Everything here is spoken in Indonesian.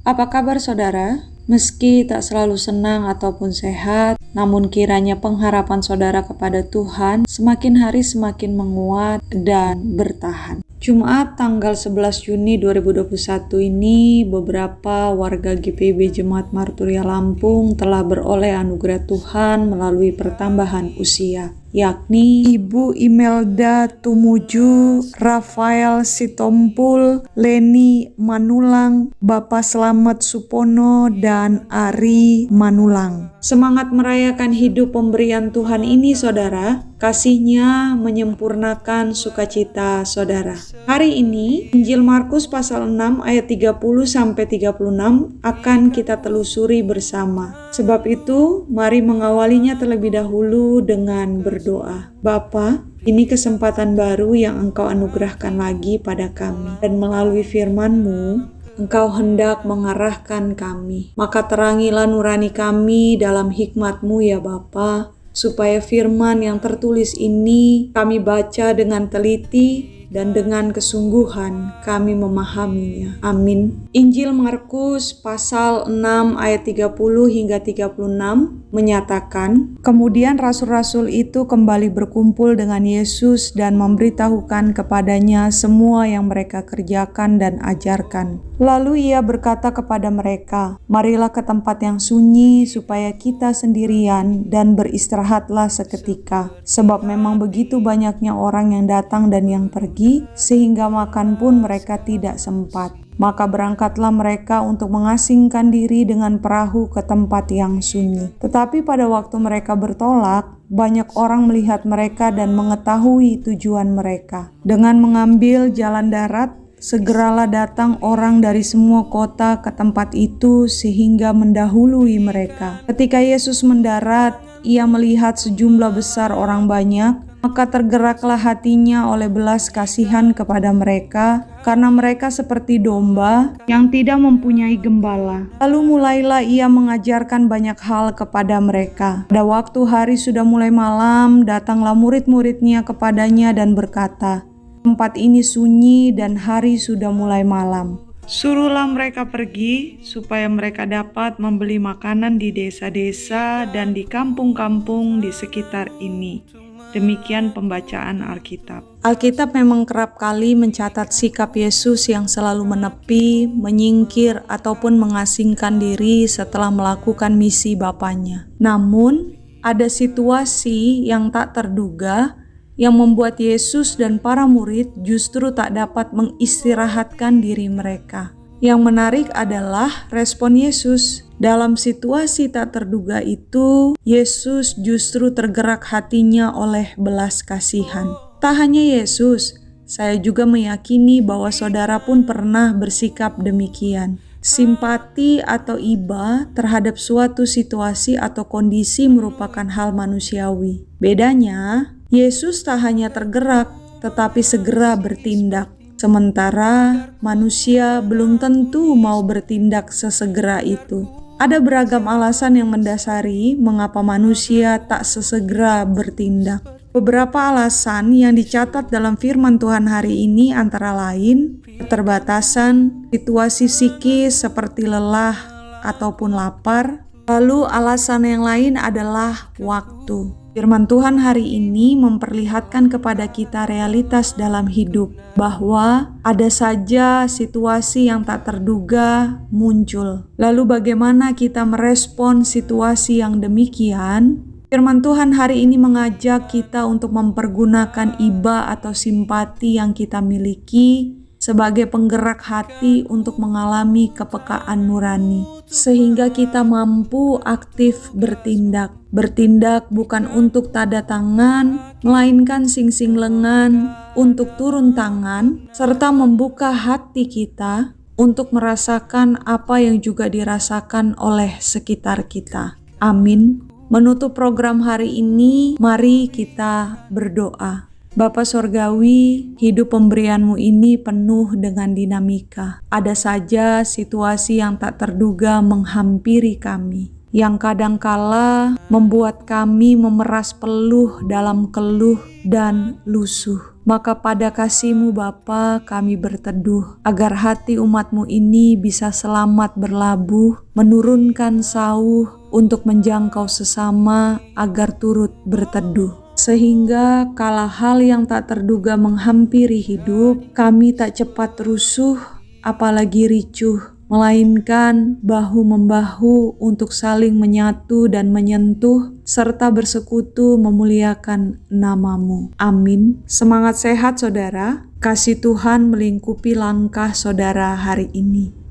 Apa kabar saudara? Meski tak selalu senang ataupun sehat, namun kiranya pengharapan saudara kepada Tuhan semakin hari semakin menguat dan bertahan. Jumat tanggal 11 Juni 2021 ini beberapa warga GPIB Jemaat Marturia Lampung telah beroleh anugerah Tuhan melalui pertambahan usia, yakni Ibu Imelda Tumuju, Rafael Sitompul, Leni Manulang, Bapak Slamet Supono, dan Ari Manulang. Semangat merayakan hidup pemberian Tuhan ini saudara, kasih-Nya menyempurnakan sukacita saudara. Hari ini Injil Markus pasal 6 ayat 30-36 akan kita telusuri bersama. Sebab itu, mari mengawalinya terlebih dahulu dengan berdoa. Bapa, ini kesempatan baru yang Engkau anugerahkan lagi pada kami, dan melalui firman-Mu, Engkau hendak mengarahkan kami. Maka terangilah nurani kami dalam hikmat-Mu ya Bapa, supaya firman yang tertulis ini kami baca dengan teliti dan dengan kesungguhan kami memahaminya. Amin. Injil Markus pasal 6 ayat 30 hingga 36 menyatakan, kemudian rasul-rasul itu kembali berkumpul dengan Yesus dan memberitahukan kepadanya semua yang mereka kerjakan dan ajarkan. Lalu ia berkata kepada mereka, marilah ke tempat yang sunyi supaya kita sendirian dan beristirahatlah seketika. Sebab memang begitu banyaknya orang yang datang dan yang pergi, sehingga makan pun mereka tidak sempat. Maka berangkatlah mereka untuk mengasingkan diri dengan perahu ke tempat yang sunyi. Tetapi pada waktu mereka bertolak, banyak orang melihat mereka dan mengetahui tujuan mereka. Dengan mengambil jalan darat, segeralah datang orang dari semua kota ke tempat itu sehingga mendahului mereka. Ketika Yesus mendarat, ia melihat sejumlah besar orang banyak, maka tergeraklah hatinya oleh belas kasihan kepada mereka, karena mereka seperti domba yang tidak mempunyai gembala. Lalu mulailah ia mengajarkan banyak hal kepada mereka. Pada waktu hari sudah mulai malam, datanglah murid-muridnya kepadanya dan berkata, tempat ini sunyi dan hari sudah mulai malam. Suruhlah mereka pergi supaya mereka dapat membeli makanan di desa-desa dan di kampung-kampung di sekitar ini. Demikian pembacaan Alkitab. Alkitab memang kerap kali mencatat sikap Yesus yang selalu menepi, menyingkir, ataupun mengasingkan diri setelah melakukan misi Bapanya. Namun, ada situasi yang tak terduga yang membuat Yesus dan para murid justru tak dapat mengistirahatkan diri mereka. Yang menarik adalah respon Yesus. Dalam situasi tak terduga itu, Yesus justru tergerak hatinya oleh belas kasihan. Tak hanya Yesus, saya juga meyakini bahwa saudara pun pernah bersikap demikian. Simpati atau iba terhadap suatu situasi atau kondisi merupakan hal manusiawi. Bedanya, Yesus tak hanya tergerak, tetapi segera bertindak. Sementara manusia belum tentu mau bertindak sesegera itu. Ada beragam alasan yang mendasari mengapa manusia tak sesegera bertindak. Beberapa alasan yang dicatat dalam firman Tuhan hari ini antara lain keterbatasan, situasi psikis seperti lelah ataupun lapar. Lalu alasan yang lain adalah waktu. Firman Tuhan hari ini memperlihatkan kepada kita realitas dalam hidup, bahwa ada saja situasi yang tak terduga muncul. Lalu bagaimana kita merespon situasi yang demikian? Firman Tuhan hari ini mengajak kita untuk mempergunakan iba atau simpati yang kita miliki sebagai penggerak hati untuk mengalami kepekaan nurani, sehingga kita mampu aktif bertindak. Bertindak bukan untuk tanda tangan, melainkan singsing lengan untuk turun tangan, serta membuka hati kita untuk merasakan apa yang juga dirasakan oleh sekitar kita. Amin. Menutup program hari ini, mari kita berdoa. Bapa Sorgawi, hidup pemberian-Mu ini penuh dengan dinamika. Ada saja situasi yang tak terduga menghampiri kami, yang kadangkala membuat kami memeras peluh dalam keluh dan lusuh. Maka pada kasih-Mu Bapa kami berteduh, agar hati umat-Mu ini bisa selamat berlabuh, menurunkan sauh untuk menjangkau sesama agar turut berteduh. Sehingga kala hal yang tak terduga menghampiri hidup, kami tak cepat rusuh, apalagi ricuh, melainkan bahu-membahu untuk saling menyatu dan menyentuh, serta bersekutu memuliakan nama-Mu. Amin. Semangat sehat saudara, kasih Tuhan melingkupi langkah saudara hari ini.